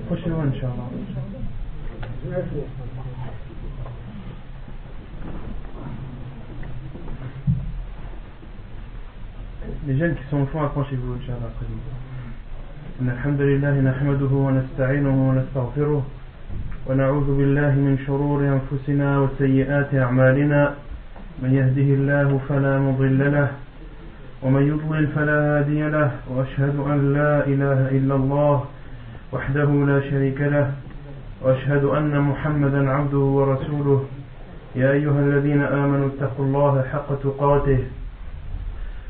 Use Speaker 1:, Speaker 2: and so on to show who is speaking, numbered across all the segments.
Speaker 1: prochainement, Inch'Allah. Les jeunes qui sont au fond, approchez-vous, Inch'Allah. الحمد لله نحمده ونستعينه ونستغفره ونعوذ بالله من شرور أنفسنا وسيئات أعمالنا من يهده الله فلا مضل له ومن يضلل فلا هادي له وأشهد أن لا إله إلا الله وحده لا شريك له وأشهد أن محمدا عبده ورسوله يا أيها الذين آمنوا اتقوا الله حق تقاته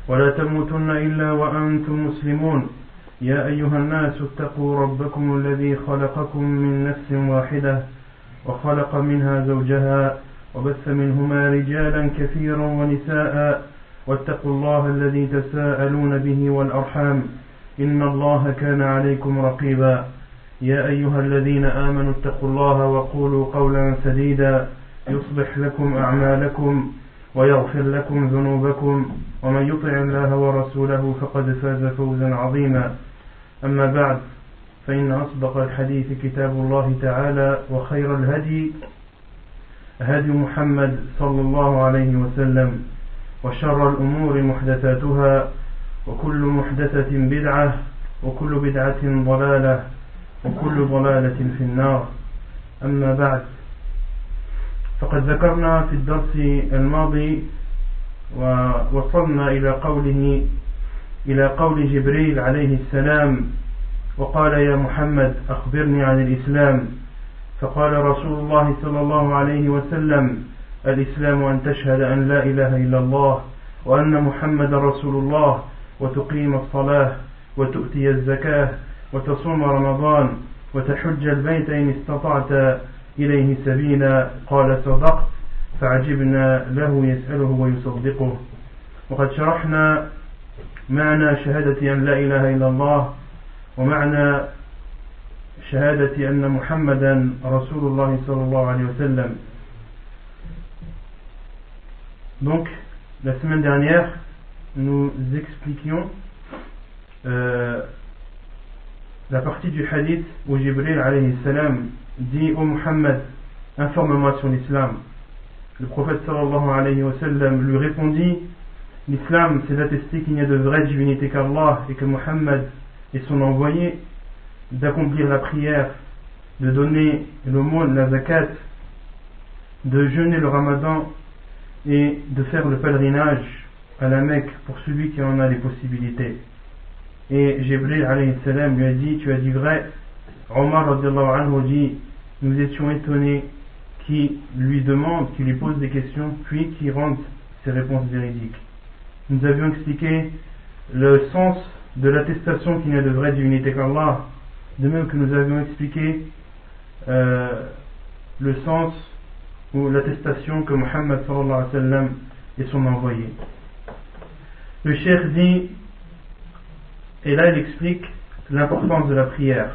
Speaker 1: ولا تموتن إلا وأنتم مسلمون يا أيها الناس اتقوا ربكم الذي خلقكم من نفس واحدة وخلق منها زوجها وبث منهما رجالا كثيرا ونساء واتقوا الله الذي تساءلون به والأرحام إن الله كان عليكم رقيبا يا أيها الذين آمنوا اتقوا الله وقولوا قولا سديدا يصلح لكم أعمالكم ويغفر لكم ذنوبكم ومن يطع الله ورسوله فقد فاز فوزا عظيما أما بعد فإن أصدق الحديث كتاب الله تعالى وخير الهدي هدي محمد صلى الله عليه وسلم وشر الأمور محدثاتها وكل محدثة بدعة وكل بدعة ضلالة وكل ضلالة في النار أما بعد فقد ذكرنا في الدرس الماضي ووصلنا إلى قول جبريل عليه السلام وقال يا محمد أخبرني عن الإسلام فقال رسول الله صلى الله عليه وسلم الإسلام أن تشهد أن لا إله إلا الله وأن محمد رسول الله وتقيم الصلاة وتؤتي الزكاة وتصوم رمضان وتحج البيت إن استطعت إليه سبيلا قال صدقت فعجبنا له يسأله ويصدقه. وقد شرحنا معنى شهادة أن لا إله إلا الله ومعنى شهادة أن محمدا رسول الله صلى الله عليه وسلم. Donc la semaine dernière nous expliquions la partie du hadith où Jibril alayhi salam dit ô Muhammad, informe-moi sur l'islam. Le prophète sallallahu alayhi wa sallam lui répondit l'islam c'est d'attester qu'il n'y a de vraie divinité qu'Allah et que Muhammad est son envoyé, d'accomplir la prière, de donner l'aumône, la zakat, de jeûner le ramadan et de faire le pèlerinage à la Mecque pour celui qui en a les possibilités. Et Jibril alayhi salam lui a dit tu as dit vrai. Omar radiallahu anhu dit nous étions étonnés qui lui demande, qui lui pose des questions puis qui rende ses réponses véridiques. Nous avions expliqué le sens de l'attestation qu'il n'y a de vraie divinité qu'Allah, de même que nous avions expliqué le sens ou l'attestation que Muhammad sallallahu alayhi wa sallam est son envoyé. Le cheikh dit, et là il explique l'importance de la prière.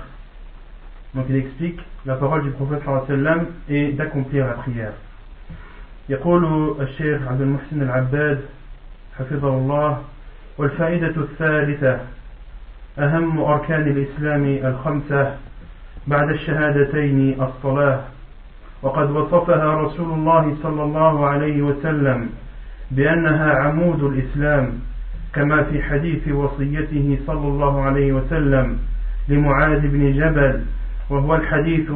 Speaker 1: Donc il explique la parole du prophète sallallahu alayhi wa sallam et d'accomplir la prière. يقول الشيخ عبد المحسن العباد حفظه الله والفائدة الثالثة أهم أركان الإسلام الخمسة بعد الشهادتين الصلاة وقد وصفها رسول الله صلى الله عليه وسلم بأنها عمود الإسلام كما في حديث وصيته صلى الله عليه وسلم لمعاذ بن جبل وهو الحديث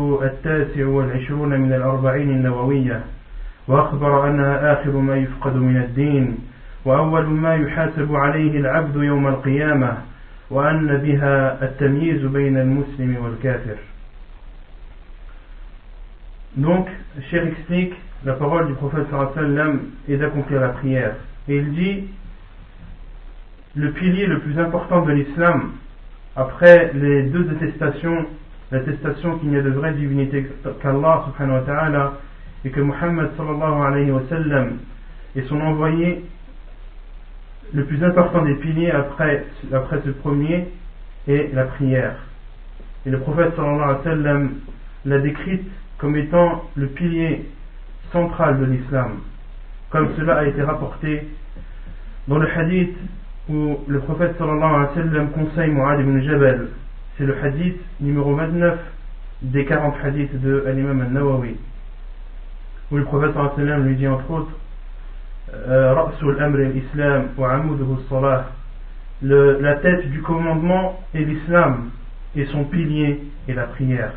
Speaker 1: 29 من 40 النووية وأخبر أنها آخر ما يفقد من الدين وأول ما يحاسب عليه العبد يوم القيامة وأن بها التمييز بين المسلم والكافر. Donc, Cheikh explique la parole du prophète sallallahu alayhi wa sallam est d'accomplir la prière. Et il dit le pilier le plus important de l'islam, après les deux attestations, l'attestation qu'il n'y a de vraie divinité qu'Allah subhanahu wa ta'ala et que Muhammad sallallahu alayhi wa sallam est son envoyé, le plus important des piliers après ce premier est la prière. Et le prophète sallallahu alayhi wa sallam l'a décrite comme étant le pilier central de l'islam, comme cela a été rapporté dans le hadith où le prophète sallallahu alayhi wa sallam conseille Mu'adh ibn Jabal, c'est le hadith numéro 29 des 40 hadiths de l'imam al-Nawawi, où le prophète sallallahu alayhi wa sallam lui dit entre autres Ra'sul amr al-Islam wa amuduhu as-salah, la tête du commandement est l'islam et son pilier est la prière.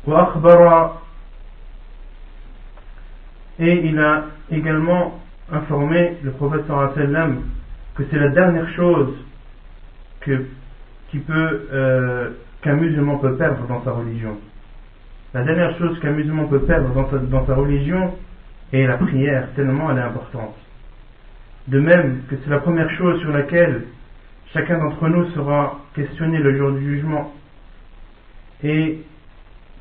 Speaker 1: Wa akhbara, et il a également informé le prophète sallallahu alayhi wa sallam que c'est la dernière chose qu'un musulman peut perdre dans sa religion. La dernière chose qu'un musulman peut perdre dans sa religion est la prière, tellement elle est importante. De même que c'est la première chose sur laquelle chacun d'entre nous sera questionné le jour du jugement. Et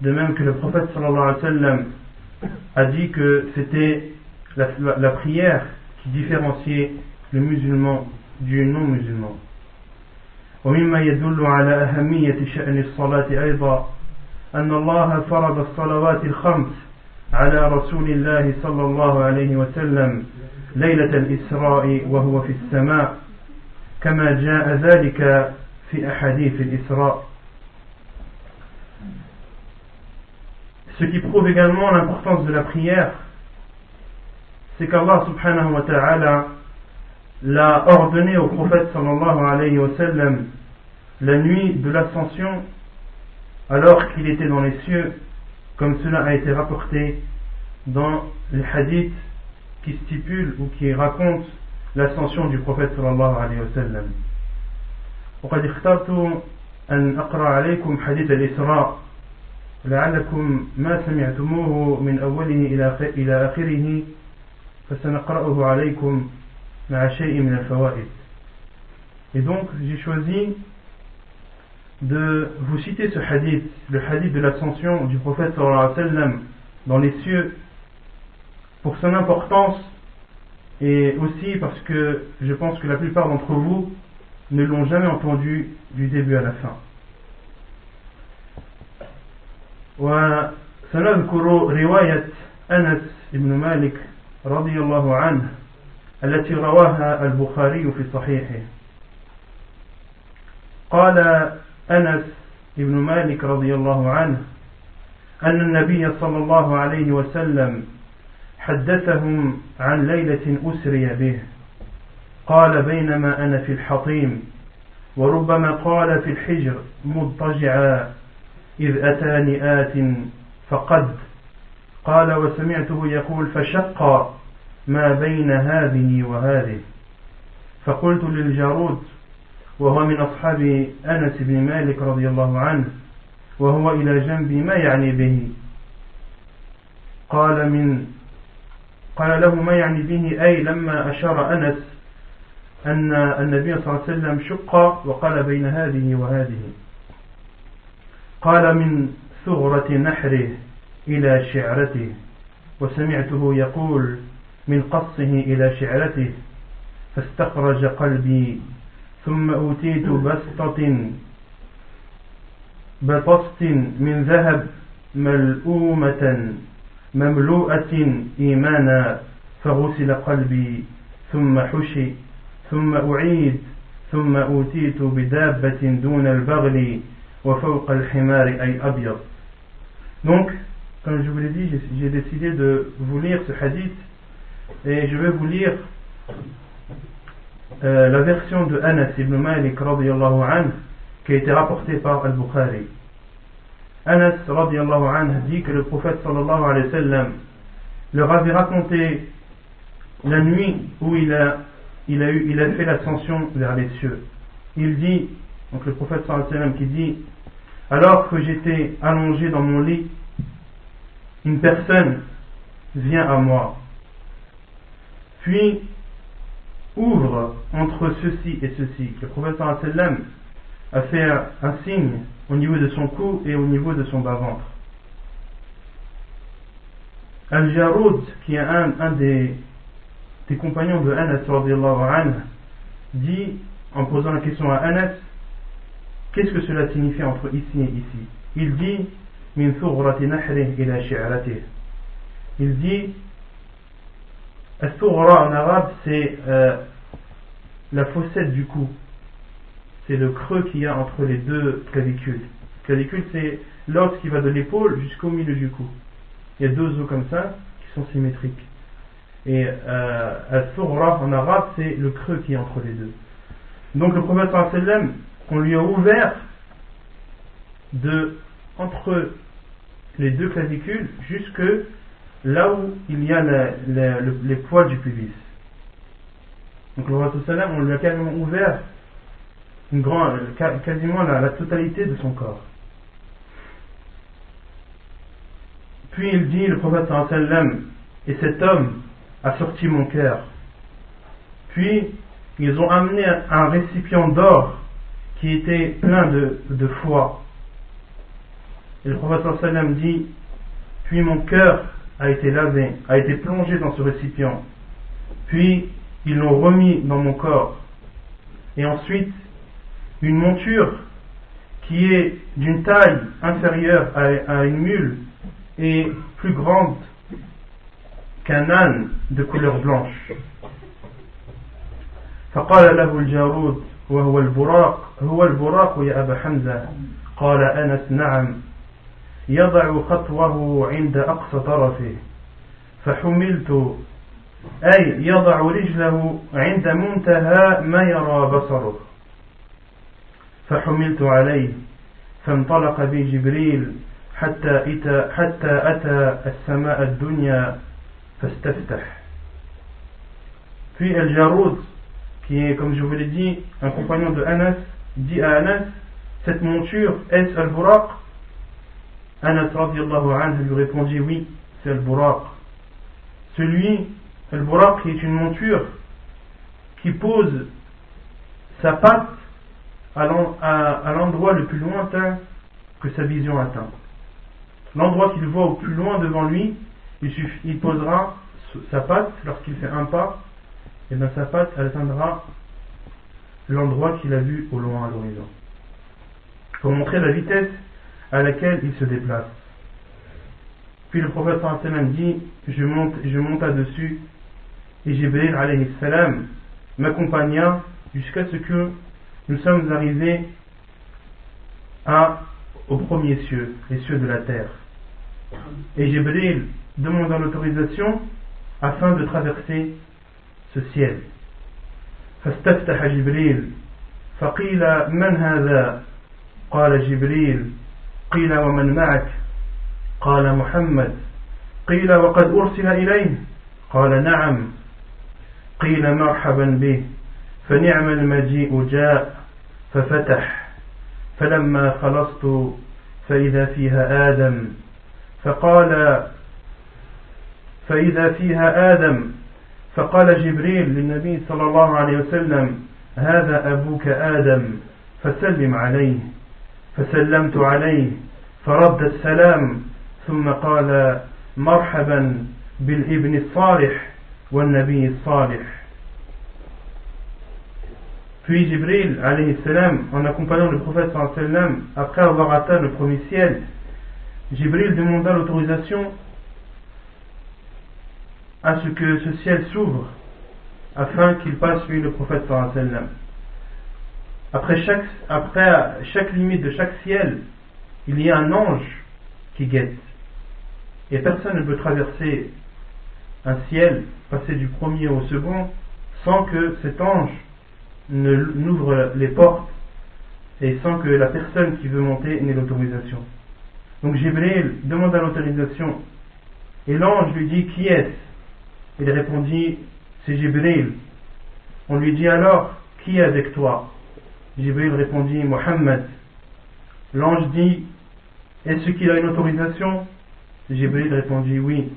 Speaker 1: de même que le prophète sallallahu alayhi wa sallam a dit que c'était la prière qui différenciait le musulman du non-musulman. ومما يدل على أهمية شأن الصلاة أيضا أن الله فرض الصلوات الخمس على رسول الله صلى الله عليه وسلم ليلة الإسراء وهو في السماء كما جاء ذلك في أحاديث الإسراء. Ce qui prouve également l'importance de la prière, c'est qu'Allah subhanahu wa ta'ala l'a ordonné au prophète sallallahu alayhi wa sallam la nuit de l'ascension alors qu'il était dans les cieux, comme cela a été rapporté dans les hadiths qui stipulent ou qui racontent l'ascension du prophète sallallahu alayhi wa sallam. وقد اخترت أن أقرأ عليكم حديث الإسراء لعلكم ما سمعتموه من أوله إلى آخره فسنقرأه عليكم مع شيء من الفوائد. Et donc j'ai choisi de vous citer ce hadith, le hadith de l'ascension du prophète sallallahu alayhi wa sallam dans les cieux, pour son importance et aussi parce que je pense que la plupart d'entre vous ne l'ont jamais entendu du début à la fin. وسنذكر رواية أنس بن مالك رضي الله عنه التي رواها البخاري في صحيحه. قال أنس بن مالك رضي الله عنه أن النبي صلى الله عليه وسلم حدثهم عن ليلة أسري به. قال بينما أنا في الحطيم وربما قال في الحجر مضطجعا إذ أتاني آت فقد قال وسمعته يقول فشق ما بين هذه وهذه فقلت للجارود وهو من أصحاب أنس بن مالك رضي الله عنه وهو إلى جنبي ما يعني به قال له ما يعني به أي لما أشار أنس أن النبي صلى الله عليه وسلم شق وقال بين هذه وهذه قال من ثغرة نحره إلى شعرته وسمعته يقول من قصه إلى شعرته فاستخرج قلبي ثم أوتيت بطست من ذهب مملوءة إيمانا فغسل قلبي ثم حشي ثم أعيد ثم أوتيت بدابة دون البغل وفوق الحمار أي أبيض. Donc, comme je vous l'ai dit, j'ai décidé de vous lire ce hadith et je vais vous lire la version de Anas ibn Malik radiyallahu anhu qui a été rapportée par Al-Bukhari. Anas radiyallahu anhu dit que le prophète sallallahu alayhi wa sallam leur avait raconté la nuit où il a fait l'ascension vers les cieux. Il dit, donc le prophète sallallahu alayhi wa sallam qui dit, alors que j'étais allongé dans mon lit, une personne vient à moi, puis ouvre entre ceci et ceci. Le prophète sallallahu alayhi wa sallam a fait un signe au niveau de son cou et au niveau de son bas-ventre. Al-Jaroud, qui est un des compagnons de Anas radiyallahu anhu, dit, en posant la question à Anas, qu'est-ce que cela signifie entre ici et ici? Il dit min thughrati nahrih ila shi'ratih. Il dit al-thughra en arabe c'est la fossette du cou, c'est le creux qu'il y a entre les deux clavicules. Clavicule, c'est l'os qui va de l'épaule jusqu'au milieu du cou. Il y a deux os comme ça qui sont symétriques. Et al-Thughra en arabe, c'est le creux qui est entre les deux. Donc le prophète sallallahu alayhi wa sallam, on lui a ouvert entre les deux clavicules jusque là où il y a les poils du pubis. Donc le prophète sallallahu alayhi wa sallam, on lui a carrément ouvert quasiment la totalité de son corps. Puis il dit, le prophète sallallahu alayhi wa sallam, et cet homme a sorti mon cœur. Puis ils ont amené un récipient d'or qui était plein de foie. Et le prophète sallallahu alayhi wa sallam dit, puis mon cœur a été lavé, a été plongé dans ce récipient. Puis ils l'ont remis dans mon corps. Et ensuite, une monture qui est d'une taille inférieure à une mule et plus grande qu'un âne de couleur blanche. فقال له الجارود وهو البراق هو البراق يا أبا حمزة قال أنس نعم يضع خطوه عند أقصى طرفه فحملت أي يضع رجله عند منتهى ما يرى بصره فحملت عليه فانطلق بي جبريل حتى أتى السماء الدنيا فاستفتح. Puis El-Jaroud, qui est, comme je vous l'ai dit, un compagnon de Anas, dit à Anas, cette monture, est-ce Al-Buraq? Anas radiyallahu anhu lui répondit, oui, c'est Al-Buraq. Celui, Al-Buraq, qui est une monture qui pose sa patte à l'endroit le plus lointain que sa vision atteint. L'endroit qu'il voit au plus loin devant lui, il posera sa patte lorsqu'il fait un pas, et bien sa patte elle atteindra l'endroit qu'il a vu au loin à l'horizon, pour montrer la vitesse à laquelle il se déplace. Puis le prophète sallallahu alayhi wa sallam dit, je monta dessus, et Jibril alayhi salam m'accompagna jusqu'à ce que nous sommes arrivés au premier cieux, les cieux de la terre. Et Jibril demanda l'autorisation afin de traverser ce ciel. فاستفتح جبريل فقيل من هذا؟ قال جبريل قيل ومن معك؟ قال محمد قيل وقد أرسل إليه؟ قال نعم قيل مرحبا به فنعم المجيء جاء ففتح فلما خلصت فإذا فيها آدم فقال جبريل للنبي صلى الله عليه وسلم هذا أبوك آدم فسلم عليه فسلمت عليه فرد السلام ثم قال مرحبا بالابن الصالح والنبي الصالح. Puis Jibril alayhi salam, en accompagnant le prophète sallallahu alayhi wa sallam, après avoir atteint le premier ciel, Jibril demanda l'autorisation à ce que ce ciel s'ouvre afin qu'il passe suivre le prophète sallallahu alayhi wa sallam. Après chaque limite de chaque ciel, il y a un ange qui guette. Et personne ne peut traverser un ciel, passer du premier au second, sans que cet ange n'ouvre les portes et sans que la personne qui veut monter n'ait l'autorisation. Donc Jibril demanda l'autorisation et l'ange lui dit, qui est-ce? Il répondit, c'est Jibril. On lui dit alors, qui est avec toi? Jibril répondit, Mohammed. L'ange dit, est-ce qu'il a une autorisation? Jibril répondit, oui.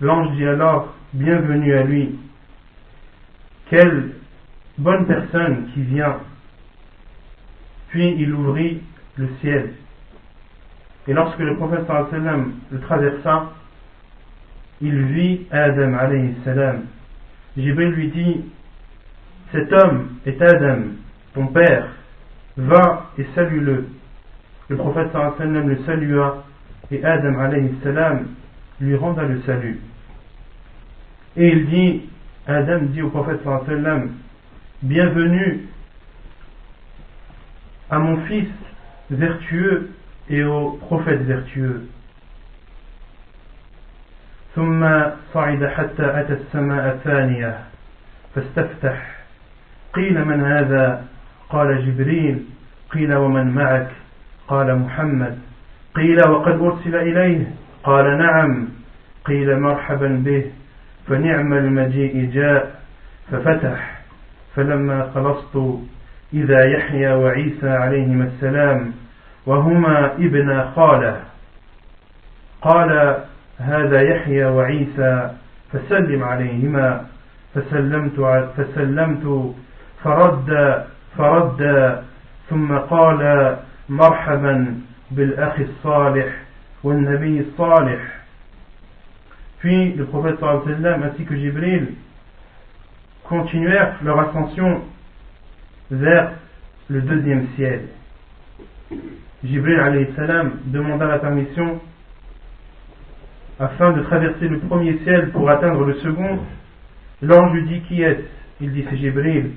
Speaker 1: L'ange dit alors, bienvenue à lui. Quelle bonne personne qui vient. Puis il ouvrit le ciel. Et lorsque le prophète sallallahu alayhi wa sallam le traversa, il vit Adam alayhi salam. Jibril lui dit, cet homme est Adam, ton père, va et salue-le. Le prophète sallallahu alayhi wa sallam le salua et Adam alayhi salam lui renda le salut. Et il dit, Adam dit au prophète sallallahu alayhi wa sallam, bienvenue à mon fils vertueux et au prophète vertueux. ثم صعد حتى أتى السماء الثانية فاستفتح قيل من هذا قال جبريل قيل ومن معك قال محمد قيل وقد أرسل إليه قال نعم قيل مرحبا به فنعم المجيء جاء ففتح فلما خلصت إذا يحيى وعيسى عليهما السلام وهما ابن خاله قال هذا يحيى وعيسى فسلم عليهما فسلمت فرد ثم قال مرحبا بالأخ الصالح والنبي الصالح. Puis le prophète sallallahu alayhi wa sallam ainsi que Jibril continuèrent leur ascension vers le deuxième ciel. Jibril alayhi salam demanda la permission afin de traverser le premier ciel pour atteindre le second. L'ange lui dit qui est-ce? Il dit c'est Jibril.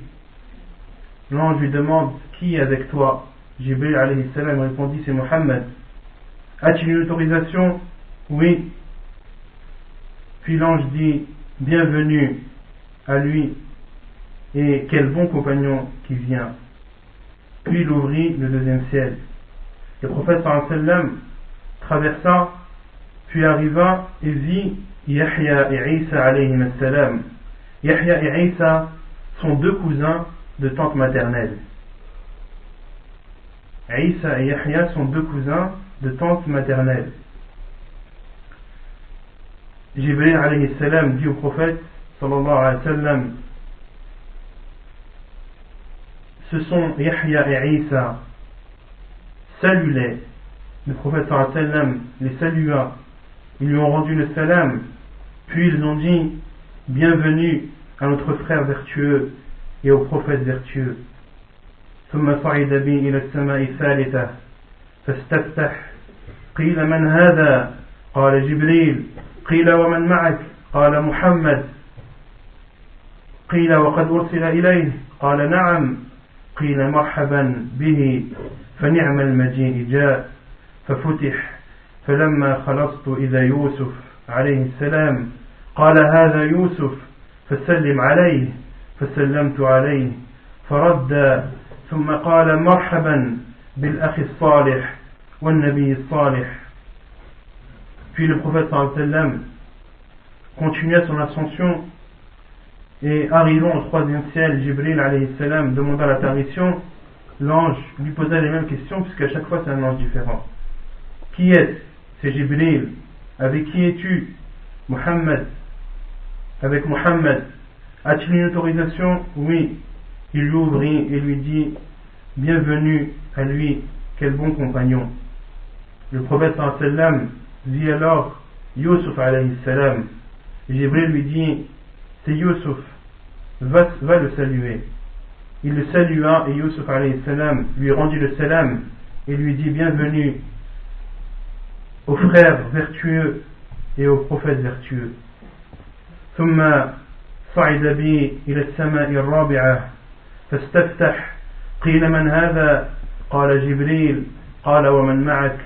Speaker 1: L'ange lui demande qui est avec toi? Jibril alayhi salam répondit c'est Muhammad. As-tu une autorisation? Oui. Puis l'ange dit bienvenue à lui et quel bon compagnon qui vient. Puis il ouvrit le deuxième ciel. Le prophète sallallahu alayhi wa sallam traversa puis arriva et vit Yahya et Isa alayhim salam. Yahya et Isa sont deux cousins de tante maternelle. Isa et Yahya sont deux cousins de tante maternelle. Jibril alayhi salam dit au prophète sallallahu alayhi wa sallam, ce sont Yahya et Isa, salue-les. Le prophète sallallahu alayhi wa sallam les salua, ils lui ont rendu le salam, puis ils ont dit bienvenue à notre frère vertueux et au prophète vertueux. ثم صعد بي إلى السماء الثالثة فاستفتح قيل من هذا قال جبريل قيل ومن معك قال محمد قيل وقد أرسل إليه قال نعم قيل مرحبا به فنعم المجيء جاء ففتح فلما خلصت إذا يوسف عليه السلام قال هذا يوسف فسلم عليه فسلمت عليه فرد ثم قال مرحبا بالأخ الصالح والنبي الصالح. Puis le prophète sallallahu alayhi wa sallam continua son ascension et arrivant au troisième ciel, Jibril alayhi salam demanda la permission. L'ange lui posa les mêmes questions puisqu'à chaque fois c'est un ange différent. Qui est-ce? C'est Jibril. Avec qui es-tu? Muhammad. Avec Muhammad. As-tu une autorisation? Oui. Il lui ouvrit et lui dit bienvenue à lui, quel bon compagnon. Le prophète sallallahu alayhi wa sallam vit alors Yusuf alayhi salam. Jibril lui dit c'est Yusuf, va le saluer. Il le salua et Yusuf alayhi salam lui rendit le salam et lui dit bienvenue aux frères vertueux et aux prophètes vertueux. ثم صعد بي إلى السماء الرابعة فاستفتح قيل من هذا قال جبريل قال ومن معك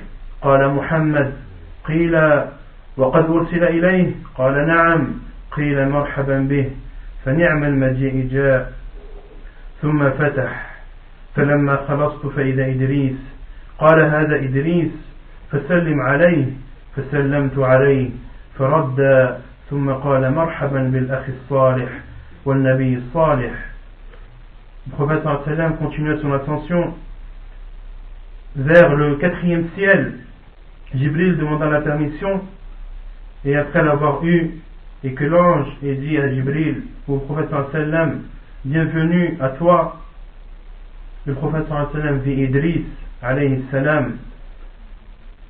Speaker 1: قال محمد قيل وقد أرسل إليه قال نعم قيل مرحبا به فنعم المجيء جاء ثم فتح فلما خلصت فإذا إدريس قال هذا إدريس فسلم عليه فسلمت عليه فرد ثم قال مرحبا بالأخ الصالح والنبي الصالح. Le prophète sallallahu alayhi wa sallam continua son ascension vers le quatrième ciel. Jibril demanda la permission et après l'avoir eu et que l'ange ait dit à Jibril au prophète sallallahu alayhi wa sallam bienvenue à toi, le prophète sallallahu alayhi wa sallam vit Idris alayhi salam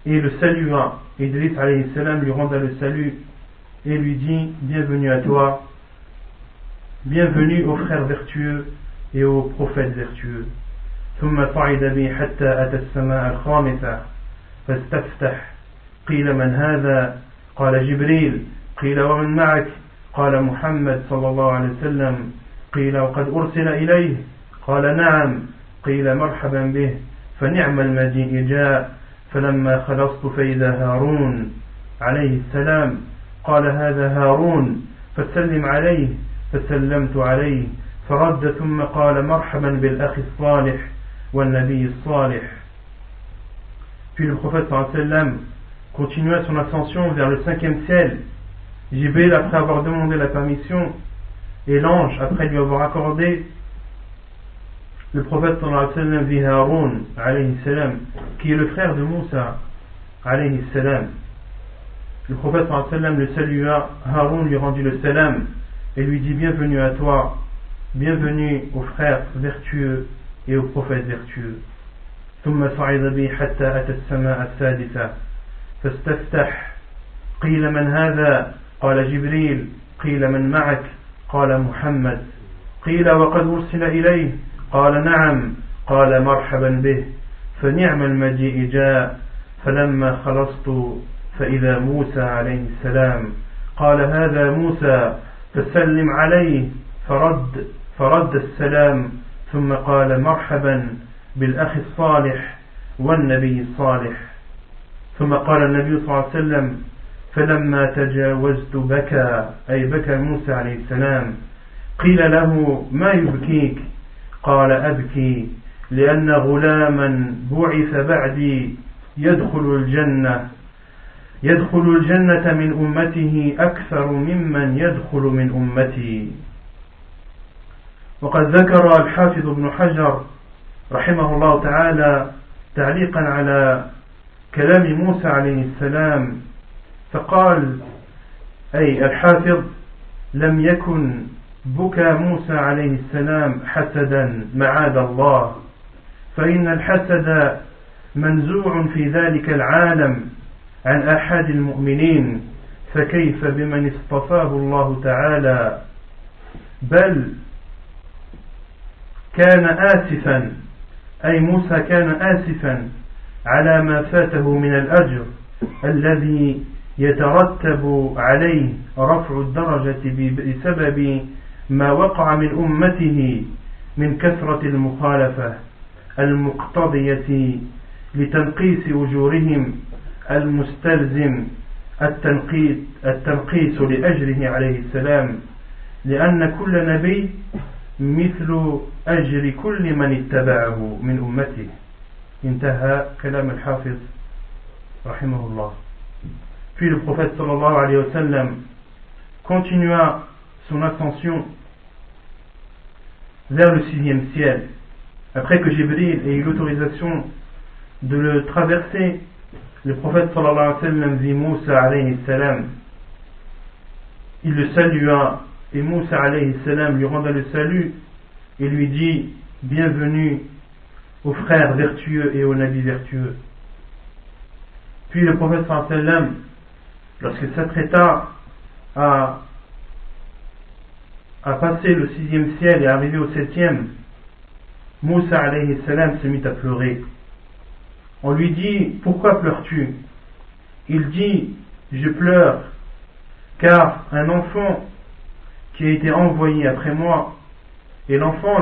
Speaker 1: et le salua. Idris alayhi salam lui renda le salut et lui dit bienvenue à toi, bienvenue aux frères vertueux et aux prophètes vertueux. ثم صعد بي حتى أتى السماء الخامسة فاستفتح قيل من هذا قال جبريل قيل ومن معك قال محمد صلى الله عليه وسلم قيل وقد أرسل إليه قال نعم قيل مرحبا به فنعم المجيء جاء فلما خلصت فإذا هارون عليه السلام قال هذا هارون فسلم عليه فسلمت عليه فرد ثم قال مرحبا بالأخ الصالح والنبي الصالح. Puis le prophète sallallahu alayhi wa sallam continua son ascension vers le 5e ciel. Jibril, après avoir demandé la permission, et l'ange, après lui avoir accordé, le prophète sallallahu alayhi wa sallam vit Haroun alayhi salam, qui est le frère de Moussa alayhi salam. Le prophète sallallahu alayhi wa sallam le salua, Haroun lui rendit le salam et lui dit bienvenue à toi, bienvenue aux frères vertueux et aux prophètes vertueux. ثم صعد بي حتى أتى السماء السادسة فاستفتح قيل من هذا قال جبريل قيل من معك قال محمد قيل وقد أرسل إليه قال نعم قال مرحبا به فنعم المجيء جاء فلما خلصت فإذا موسى عليه السلام قال هذا موسى فسلم عليه فرد السلام ثم قال مرحبا بالأخ الصالح والنبي الصالح. ثم قال النبي صلى الله عليه وسلم فلما تجاوزت بكى أي بكى موسى عليه السلام قيل له ما يبكيك قال أبكي لأن غلاما بعث بعدي يدخل الجنة من أمته أكثر ممن يدخل من أمتي. وقد ذكر الحافظ ابن حجر رحمه الله تعالى تعليقا على كلام موسى عليه السلام فقال أي الحافظ لم يكن بكى موسى عليه السلام حسدا معاذ الله فإن الحسد منزوع في ذلك العالم عن أحد المؤمنين فكيف بمن اصطفاه الله تعالى بل كان آسفا أي موسى كان آسفا على ما فاته من الأجر الذي يترتب عليه رفع الدرجة بسبب ما وقع من أمته من كثرة المخالفة المقتضية لتنقيس أجورهم المستلزم التنقيس لأجره عليه السلام لأن كل نبي مثل أجر كل من اتبعه من أمته. انتهى كلام الحافظ رحمه الله. Puis le prophète sallallahu alayhi wa sallam continua son ascension vers le 6e ciel. Après que Jibril ait eu l'autorisation de le traverser, le prophète sallallahu alayhi wa sallam vit Moussa alayhi salam. Il le salua et Moussa alayhi salam lui rendit le salut et lui dit bienvenue aux frères vertueux et aux nabis vertueux. Puis le prophète sallallahu alayhi wa sallam, lorsqu'il s'apprêta à passer le 6e ciel et à arriver au 7e, Moussa alayhi salam se mit à pleurer. On lui dit pourquoi pleures-tu? Il dit je pleure car un enfant qui a été envoyé après moi, et l'enfant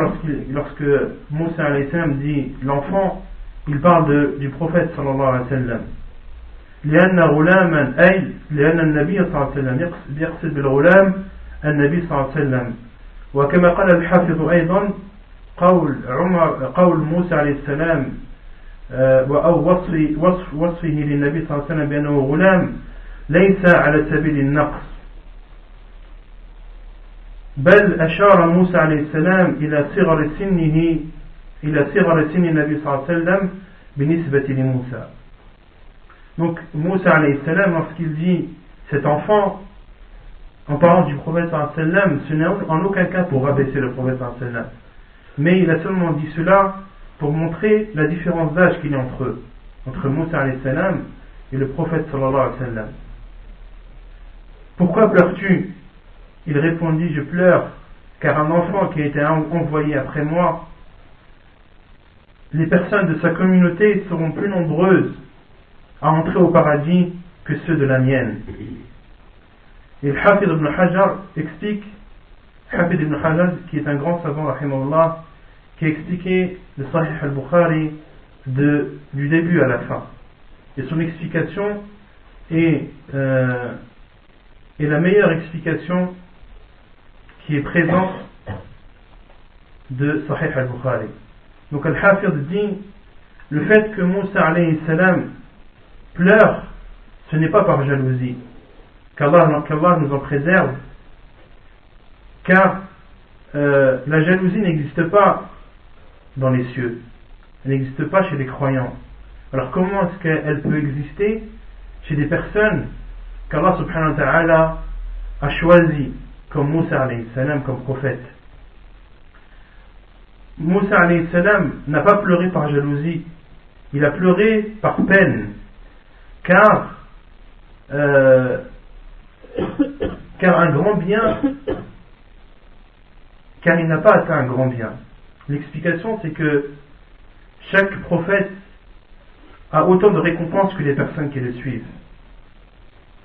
Speaker 1: lorsque Moussa alayhi salam dit l'enfant, il parle du prophète sallallahu alayhi wa sallam. لأن غلاما أي لأن النبي صلى الله عليه وسلم يقصد بالغلام النبي صلى الله عليه وسلم. وكما قال الحافظ أيضا قول موسى عليه السلام أو وصفه للنبي صلى الله عليه وسلم بأنه غلام ليس على سبيل النقص بل أشار موسى عليه السلام إلى صغر سن النبي صلى الله عليه وسلم بالنسبة لموسى. Donc Moussa alayhi salam, lorsqu'il dit cet enfant, en parlant du prophète sallallahu alayhi wa sallam, ce n'est en aucun cas pour rabaisser le prophète sallallahu alayhi wa sallam, mais il a seulement dit cela pour montrer la différence d'âge qu'il y a entre eux, entre Moussa alayhi salam et le prophète sallallahu alayhi wa sallam. Pourquoi pleures-tu? Il répondit je pleure car un enfant qui a été envoyé après moi, les personnes de sa communauté seront plus nombreuses à entrer au paradis que ceux de la mienne. Et le Hafid ibn Hajar explique, Hafid ibn Hajar qui est un grand savant rahimahullah, qui a expliqué le Sahih al-Bukhari du début à la fin. Et son explication est la meilleure explication qui est présente de Sahih al-Bukhari. Donc Al-Hafid dit, le fait que Moussa alayhi salam pleure, ce n'est pas par jalousie, qu'Allah nous en préserve, car la jalousie n'existe pas dans les cieux, elle n'existe pas chez les croyants. Alors comment est-ce qu'elle peut exister chez des personnes qu'Allah subhanahu wa ta'ala a choisi comme Moussa alayhi salam comme prophète? Moussa alayhi salam n'a pas pleuré par jalousie, il a pleuré par peine, car un grand bien, car il n'a pas atteint un grand bien. L'explication, c'est que chaque prophète a autant de récompenses que les personnes qui le suivent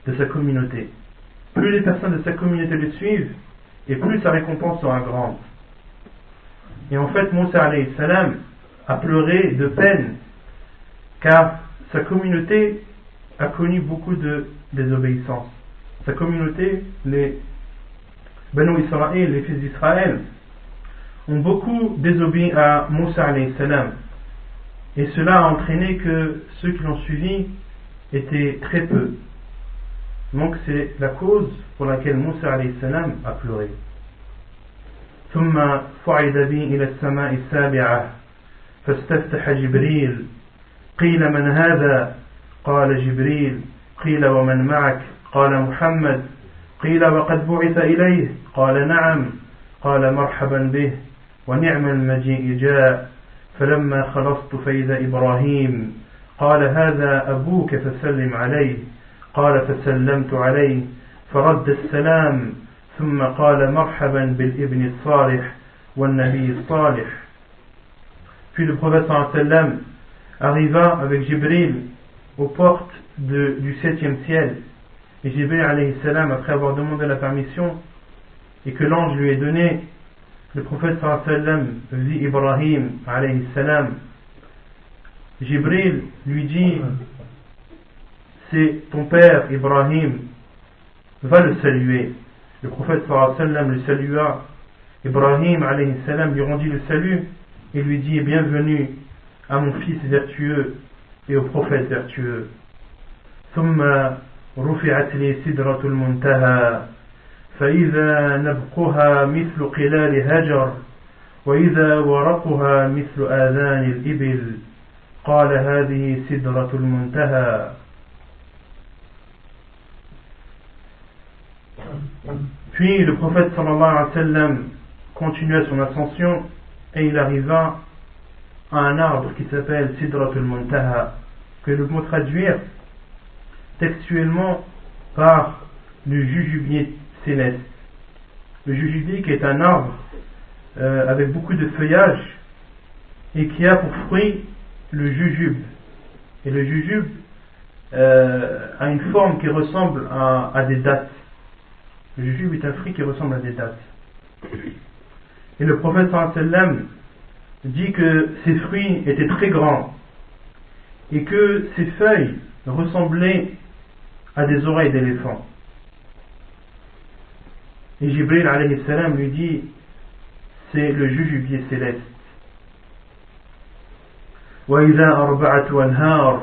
Speaker 1: de sa communauté. Plus les personnes de sa communauté le suivent, et plus sa récompense sera grande. Et en fait, Moussa alayhi salam a pleuré de peine, car sa communauté a connu beaucoup de désobéissance. Sa communauté, les Banu Israël, les fils d'Israël, ont beaucoup désobéi à Moussa alayhi salam. Et cela a entraîné que ceux qui l'ont suivi étaient très peu. Donc c'est la cause pour laquelle Moussa alayhi salam a pleuré. ثم صعد بي إلى السماء السابعة فاستفتح جبريل قيل من هذا؟ قال جبريل. قيل ومن معك؟ قال محمد. قيل وقد بعث إليه؟ قال نعم. قال مرحبا به ونعم المجيء جاء. فلما خلصت فإذا إبراهيم. قال هذا أبوك فسلم عليه. قال فسلمت عليه فرد السلام ثم قال مرحبا بالابن الصالح والنبي الصالح. Puis le prophète sallallahu alayhi wa sallam arriva avec Jibril aux portes du 7e ciel. Et Jibril alayhi salam, après avoir demandé la permission et que l'ange lui ait donné, le prophète sallallahu alayhi wa sallam vit Ibrahim alayhi salam. Jibril lui dit, c'est ton père Ibrahim, va le saluer. Le prophète sallallahu alayhi wa sallam le salua. Ibrahim alayhi salam lui rendit le salut et lui dit, bienvenue à mon fils vertueux et au prophète vertueux. ثم رفعت لي سدرة المنتهى فإذا نبقها مثل قلال هجر وإذا ورقها مثل آذان الإبل قال هذه سدرة المنتهى. Puis le prophète sallallahu alayhi wa sallam continua son ascension et il arriva à un arbre qui s'appelle Sidratul Muntaha, que nous pouvons traduire textuellement par le jujubier céleste. Le jujubier qui est un arbre avec beaucoup de feuillage et qui a pour fruit le jujube. Et le jujube a une forme qui ressemble à des dattes. Le jujube est un fruit qui ressemble à des dattes. Et le prophète sallallahu alayhi wa sallam dit que ces fruits étaient très grands et que ces feuilles ressemblaient à des oreilles d'éléphant. Et Jibril alayhi salam lui dit, c'est le jujubier céleste. وإذا أربعة أنهار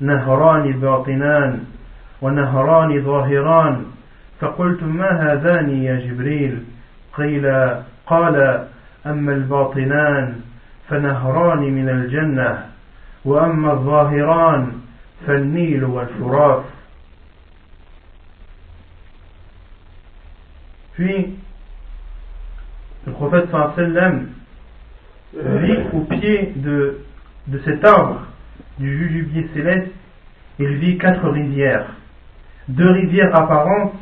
Speaker 1: نهران باطنان ونهران ظاهران فقلت ما هذان يا جبريل؟ قال أما الباطنان فنهران من الجنة وأما الظاهران فالنيل والفرات. Puis le prophète sallallahu alayhi wa sallam vit au pied de cet arbre du jujubier céleste, il vit 4 rivières, 2 rivières apparentes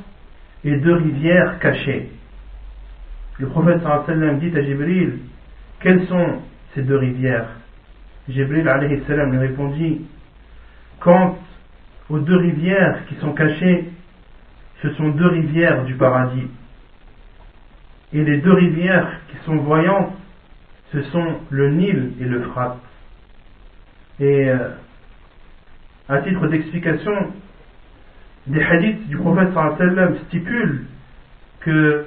Speaker 1: et 2 rivières cachées. Le prophète sallallahu alayhi wa sallam dit à Jibril, quelles sont ces 2 rivières? Jibril alayhi salam lui répondit, quant aux 2 rivières qui sont cachées, ce sont 2 rivières du paradis. Et les 2 rivières qui sont voyantes, ce sont le Nil et l'Euphrate. Et à titre d'explication, des hadiths du prophète sallallahu alayhi wa sallam stipulent que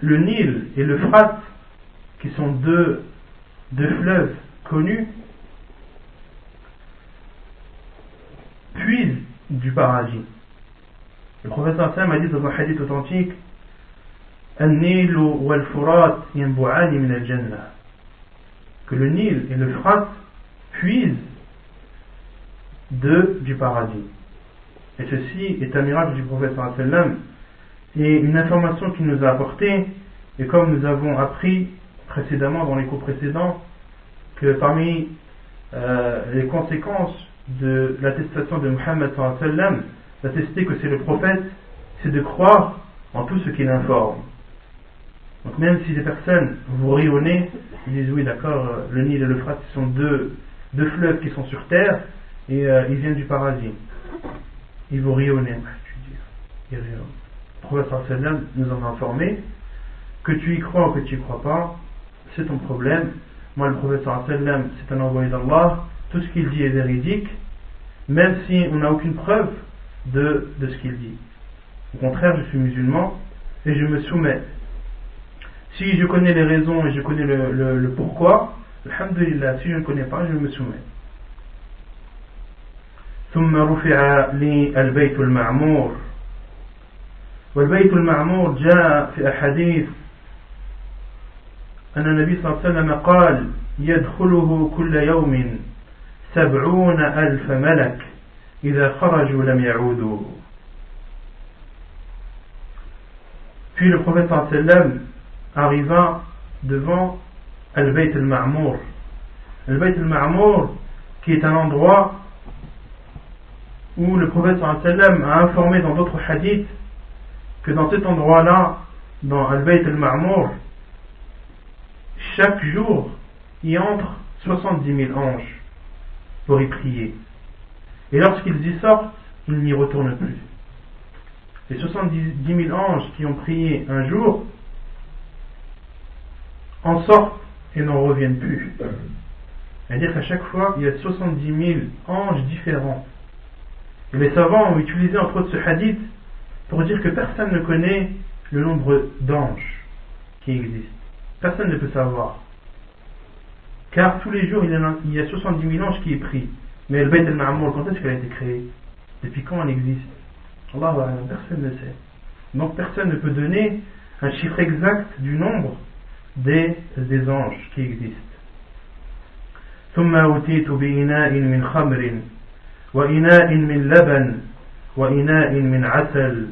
Speaker 1: le Nil et l'Euphrate, qui sont deux fleuves connus, puisent du paradis. Le prophète sallallahu alayhi wa sallam a dit dans un hadith authentique: An-Nil wal-Furat yanbu'ani min al-Jannah, que le Nil et l'Euphrate puisent du paradis. Et ceci est un miracle du prophète sallallahu alayhi wa sallam et une information qu'il nous a apportée. Et comme nous avons appris précédemment dans les cours précédents que parmi les conséquences de l'attestation de Muhammad sallallahu alayhi wa sallam, d'attester que c'est le prophète, c'est de croire en tout ce qu'il informe. Donc même si des personnes vous rionnez, ils disent oui d'accord, le Nil et l'Euphrate sont deux fleuves qui sont sur terre et ils viennent du paradis. Ils vous rionnez. Le prophète sallallahu alayhi wa sallam nous en a informé. Que tu y crois ou que tu y crois pas, c'est ton problème. Moi, le prophète sallallahu alayhi wa sallam, c'est un envoyé d'Allah. Tout ce qu'il dit est véridique, même si on n'a aucune preuve de ce qu'il dit. Au contraire, je suis musulman et je me soumets. Si je connais les raisons et je connais le pourquoi, alhamdulillah. Si je ne connais pas, je me soumets. ثم رفع لي البيت المعمور. والبيت المعمور جاء في أحاديث أن النبي صلى الله عليه وسلم قال: يدخله كل يوم 70,000 ملك إذا خرجوا لم يعودوا. Puis le prophète sallallahu alayhi wa sallam arriva devant Al-Bayt al-Ma'mour. Al-Bayt al-Ma'mour, qui est un endroit où le prophète sallallahu alayhi wa sallam a informé dans d'autres hadiths que dans cet endroit-là, dans Al-Bayt al-Ma'mour, chaque jour y entre 70 000 anges pour y prier. Et lorsqu'ils y sortent, ils n'y retournent plus. Les 70 000 anges qui ont prié un jour en sortent et n'en reviennent plus. C'est-à-dire qu'à chaque fois, il y a 70 000 anges différents. Et les savants ont utilisé entre autres ce hadith pour dire que personne ne connaît le nombre d'anges qui existent. Personne ne peut savoir. Car tous les jours, il y a 70 000 anges qui est pris. Mais le Bayt al-Ma'mour, quand est-ce qu'elle a été créée? Depuis quand elle existe? Allah, personne ne sait. Donc personne ne peut donner un chiffre exact du nombre des anges qui existent. ثم أوتيت بإناء من خمر وإناء من لبن وإناء من عسل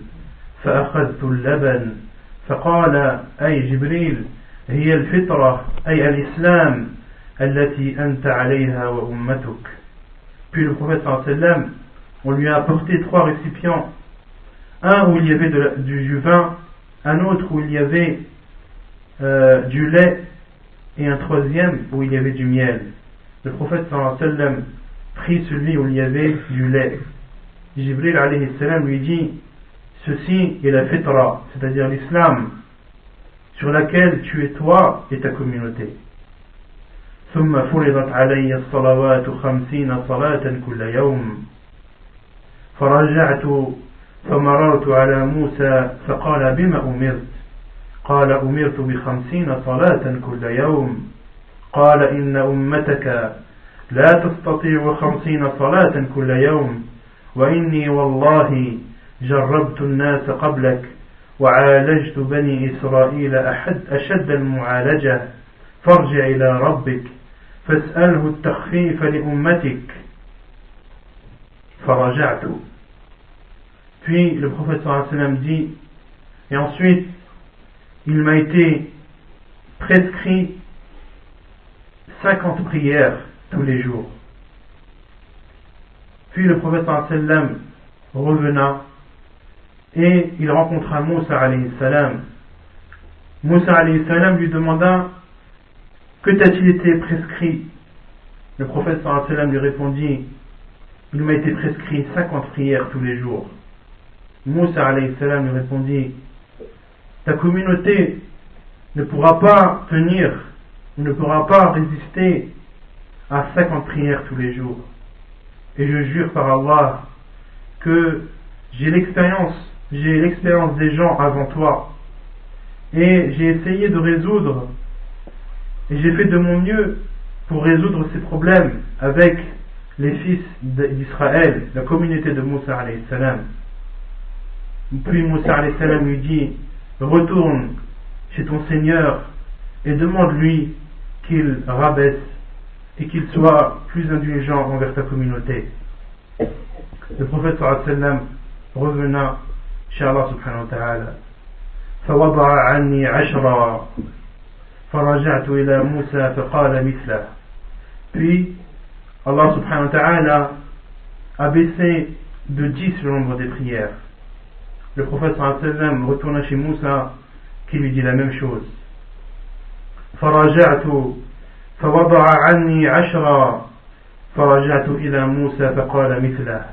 Speaker 1: فأخذت اللبن فقال أي جبريل هي الفطرة أي الإسلام التي أنت عليها وأمتك. Puis le prophète sallallahu alayhi wa sallam, on lui a apporté 3 récipients, un où il y avait du vin, un autre où il y avait du lait et un troisième où il y avait du miel. Le prophète sallallahu alayhi wa sallam prit celui où il y avait du lait. Jibril alayhi salam lui dit: ceci est la fitra, c'est-à-dire l'islam, sur laquelle tu es toi et ta communauté. ثم فرضت علي الصلوات 50 صلاة كل يوم فرجعت فمررت على موسى فقال بما أمرت قال أمرت ب50 صلاة كل يوم قال إن أمتك لا تستطيع 50 صلاة كل يوم وإني والله جربت الناس قبلك وعالجت بني إسرائيل أشد المعالجة فارجع إلى ربك فاسأله التخفيف لأمتك فرجعت. Puis le prophète sallallahu alayhi wa sallam dit: et ensuite il m'a été prescrit 50 prières tous les jours. Puis le prophète sallallahu alayhi wa sallam revena et il rencontra Moussa alayhi salam. Moussa alayhi salam lui demanda: que t'a-t-il été prescrit? Le prophète sallallahu alayhi wa sallam lui répondit: il m'a été prescrit 50 prières tous les jours. Moussa alayhi salam lui répondit: ta communauté ne pourra pas tenir, ne pourra pas résister à 50 prières tous les jours. Et je jure par Allah que j'ai l'expérience des gens avant toi. Et j'ai essayé de résoudre, et j'ai fait de mon mieux pour résoudre ces problèmes avec les fils d'Israël, la communauté de Moussa alayhi salam. Puis Moussa alayhi salam lui dit: retourne chez ton Seigneur et demande-lui qu'il rabaisse et qu'il soit plus indulgent envers ta communauté. Le prophète sallallahu alayhi wa sallam revena chez Allah subhanahu wa ta'ala. فوضع عني 10 فرجعت إلى موسى فقال مثله. Puis Allah subhanahu wa ta'ala a baissé de 10 le nombre des prières. Le prophète sallallahu alayhi wa sallam retourna chez Moussa qui lui dit la même chose. فرجعت فوضع عني 10 فرجعت إلى موسى فقال مثله.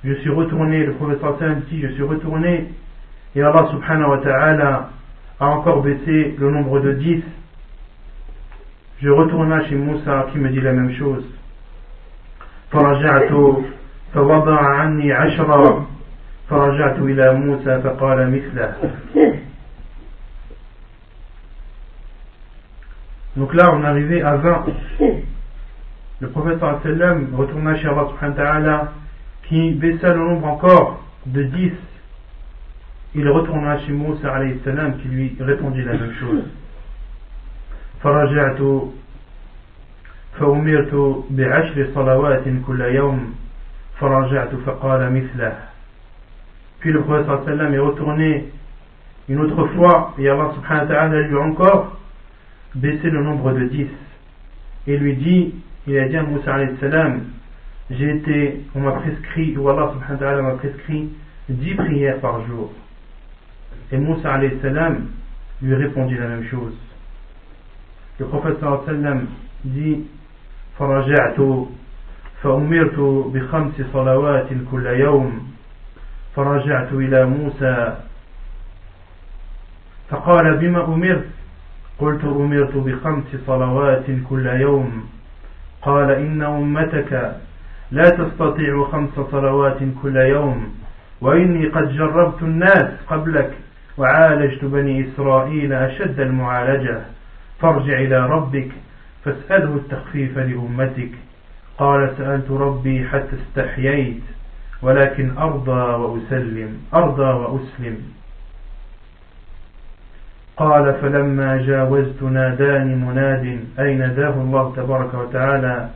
Speaker 1: Je suis retourné, le prophète sallallahu alayhi wa sallam dit, je suis retourné et Allah subhanahu wa ta'ala a encore baissé le nombre de 10. Je retourna chez Moussa qui me dit la même chose. فرجعت فوضع عني 10 فرجعت إلى موسى فقال مثله. Donc là on est arrivé à 20. Le prophète sallallahu alayhi wa sallam retourna chez Allah subhanahu wa ta'ala qui baissa le nombre encore de 10. Il retourna chez Moussa alayhi salam qui lui répondit la même chose. فرجعت فأمرت ب10 صلوات كل يوم فرجعت فقال مثله. Puis le prophète sallallahu alayhi wa sallam est retourné une autre fois et Allah subhanahu wa ta'ala lui a encore baissé le nombre de 10 et lui dit, il a dit à Moussa alayhi salam, on m'a prescrit, ou Allah subhanahu wa ta'ala m'a prescrit 10 prières par jour. Et Moussa alayhi salam lui répondit la même chose. Le prophète sallallahu alayhi wa sallam dit فرجعت فأمرت ب5 صلوات كل يوم فرجعت إلى موسى فقال بما أمرت قلت أمرت ب5 صلوات كل يوم قال إن أمتك لا تستطيع 5 صلوات كل يوم وإني قد جربت الناس قبلك وعالجت بني إسرائيل أشد المعالجة فارجع إلى ربك فاسأله التخفيف لأمتك قال سألت ربي حتى استحييت ولكن أرضى وأسلم قال فلما جاوزت ناداني مناد أي ناداه الله تبارك وتعالى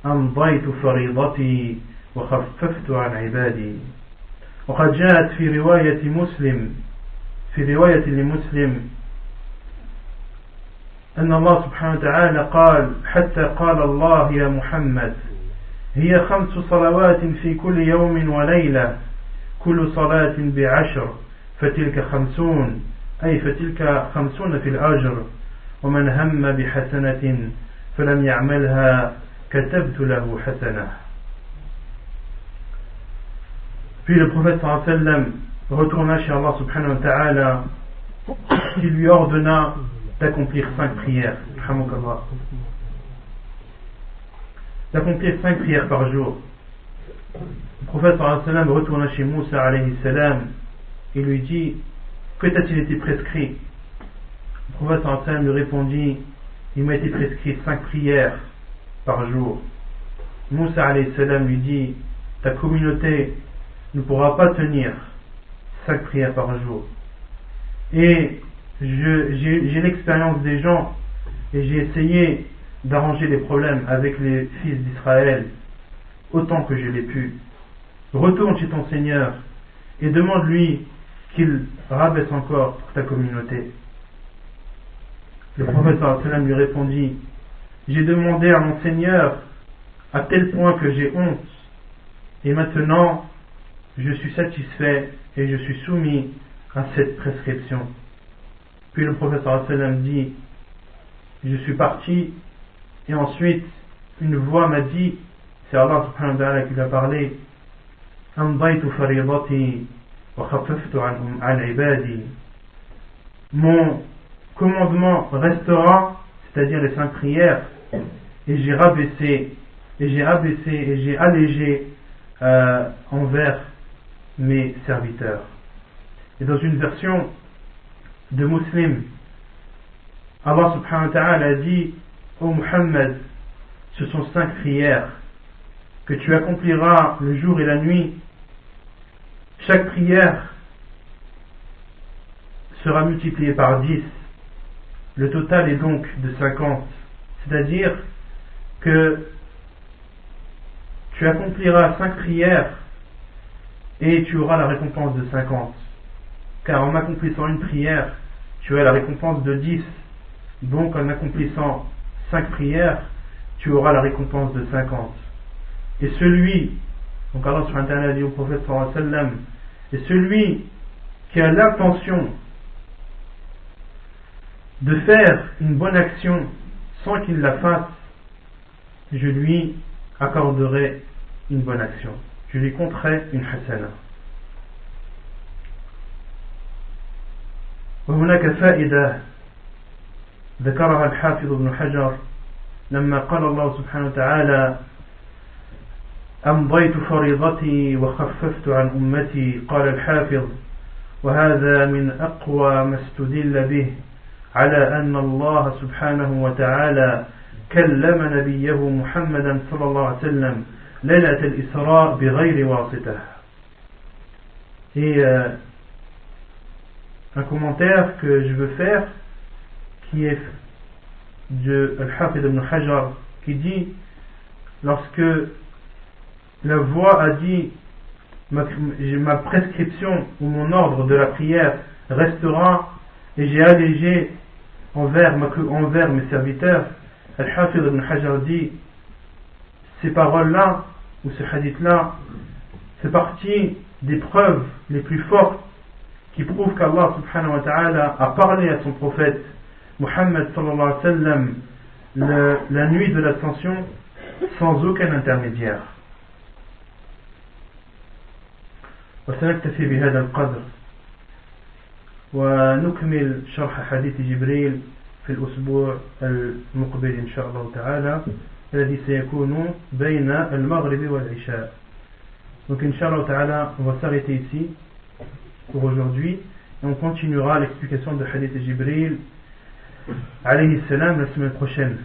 Speaker 1: أمضيت فريضتي وخففت عن عبادي. وقد جاءت في رواية لمسلم أن الله سبحانه وتعالى قال حتى قال الله يا محمد هي 5 صلوات في كل يوم وليلة كل صلاة ب10 فتلك 50 أي فتلك 50 في الأجر ومن هم بحسنة فلم يعملها كتبت له حسنة. Puis le prophète sallallahu alayhi wa sallam retourna chez Allah subhanahu wa ta'ala qui lui ordonna d'accomplir 5 prières. D'accomplir 5 prières par jour. Le prophète sallallahu alayhi wa sallam retourna chez Moussa alayhi salam et lui dit: que t'a-t-il été prescrit? Le prophète sallallahu alayhi wa sallam lui répondit: il m'a été prescrit 5 prières par jour. Moussa alayhi salam lui dit: ta communauté ne pourra pas tenir 5 prières par jour. Et j'ai l'expérience des gens et j'ai essayé d'arranger les problèmes avec les fils d'Israël autant que je l'ai pu. Retourne chez ton Seigneur et demande-lui qu'il rabaisse encore ta communauté. Le prophète sallallahu alayhi wa sallam lui répondit: j'ai demandé à mon Seigneur à tel point que j'ai honte et maintenant je suis satisfait et je suis soumis à cette prescription. Puis le prophète sallallahu alayhi wa sallam dit: je suis parti et ensuite une voix m'a dit, c'est Allah subhanahu wa ta'ala qui l'a parlé, amdaytu faridati wa khaffaftu an ibadi. Mon commandement restera, c'est-à-dire les 5 prières, et j'ai rabaissé, et j'ai allégé envers mes serviteurs. Et dans une version de Muslim, Allah subhanahu wa ta'ala a dit: Ô Muhammad, ce sont 5 prières que tu accompliras le jour et la nuit. Chaque prière sera multipliée par 10. Le total est donc de 50. C'est-à-dire que tu accompliras 5 prières et tu auras la récompense de 50. Car en accomplissant une prière, tu as la récompense de 10. Donc en accomplissant 5 prières, tu auras la récompense de 50. Et celui, donc Allah subhanahu wa ta'ala dit au prophète sallallahu alayhi wa sallam, et celui qui a l'intention de faire une bonne action sans qu'il la fasse, je lui accorderai une bonne action. Je lui compterai une hasana. وهناك فائدة ذكرها الحافظ ابن حجر لما قال الله سبحانه وتعالى: أمضيت فريضتي وخففت عن أمتي. قال الحافظ: وهذا من أقوى ما استدل به على أن الله سبحانه وتعالى كلم نبيه محمدا صلى الله عليه وسلم ليلة الإسراء بغير واسطة. Et un commentaire que je veux faire, qui est de Al-Hafid ibn Hajar, qui dit: lorsque la voix a dit ma prescription ou mon ordre de la prière restera, et j'ai allégé envers mes serviteurs, Al-Hafid ibn Hajar dit: ces paroles-là ou ce hadith-là fait partie des preuves les plus fortes qui prouvent qu'Allah subhanahu wa ta'ala a parlé à son prophète Muhammad sallallahu alayhi wa sallam la nuit de l'ascension sans aucun intermédiaire. وسنكتفي بهذا القدر ونكمل شرح حديث جبريل في الأسبوع المقبل إن شاء الله تعالى الذي سيكون بين المغرب والعشاء. Donc Inch'Allah ta'ala, on va s'arrêter ici pour aujourd'hui et on continuera l'explication de Hadith Jibril alayhi salam la semaine prochaine.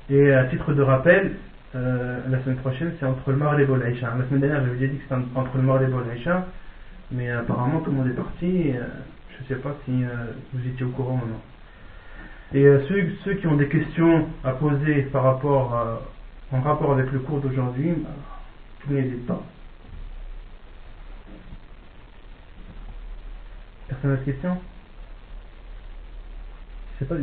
Speaker 1: Et à titre de rappel, la semaine prochaine c'est entre le Maghrib et l'Isha. La semaine dernière j'avais dit que c'était entre le Maghrib et l'Isha, mais apparemment tout le monde est parti. Je ne sais pas si vous étiez au courant ou non. Et ceux qui ont des questions à poser en rapport avec le cours d'aujourd'hui, n'hésitez pas. Personne n'a de questions? Je sais pas.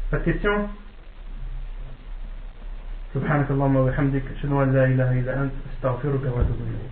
Speaker 1: Pas de questions? سبحانك اللهم وبحمدك أشهد أن لا إله إلا أنت أستغفرك وأتوب إليك.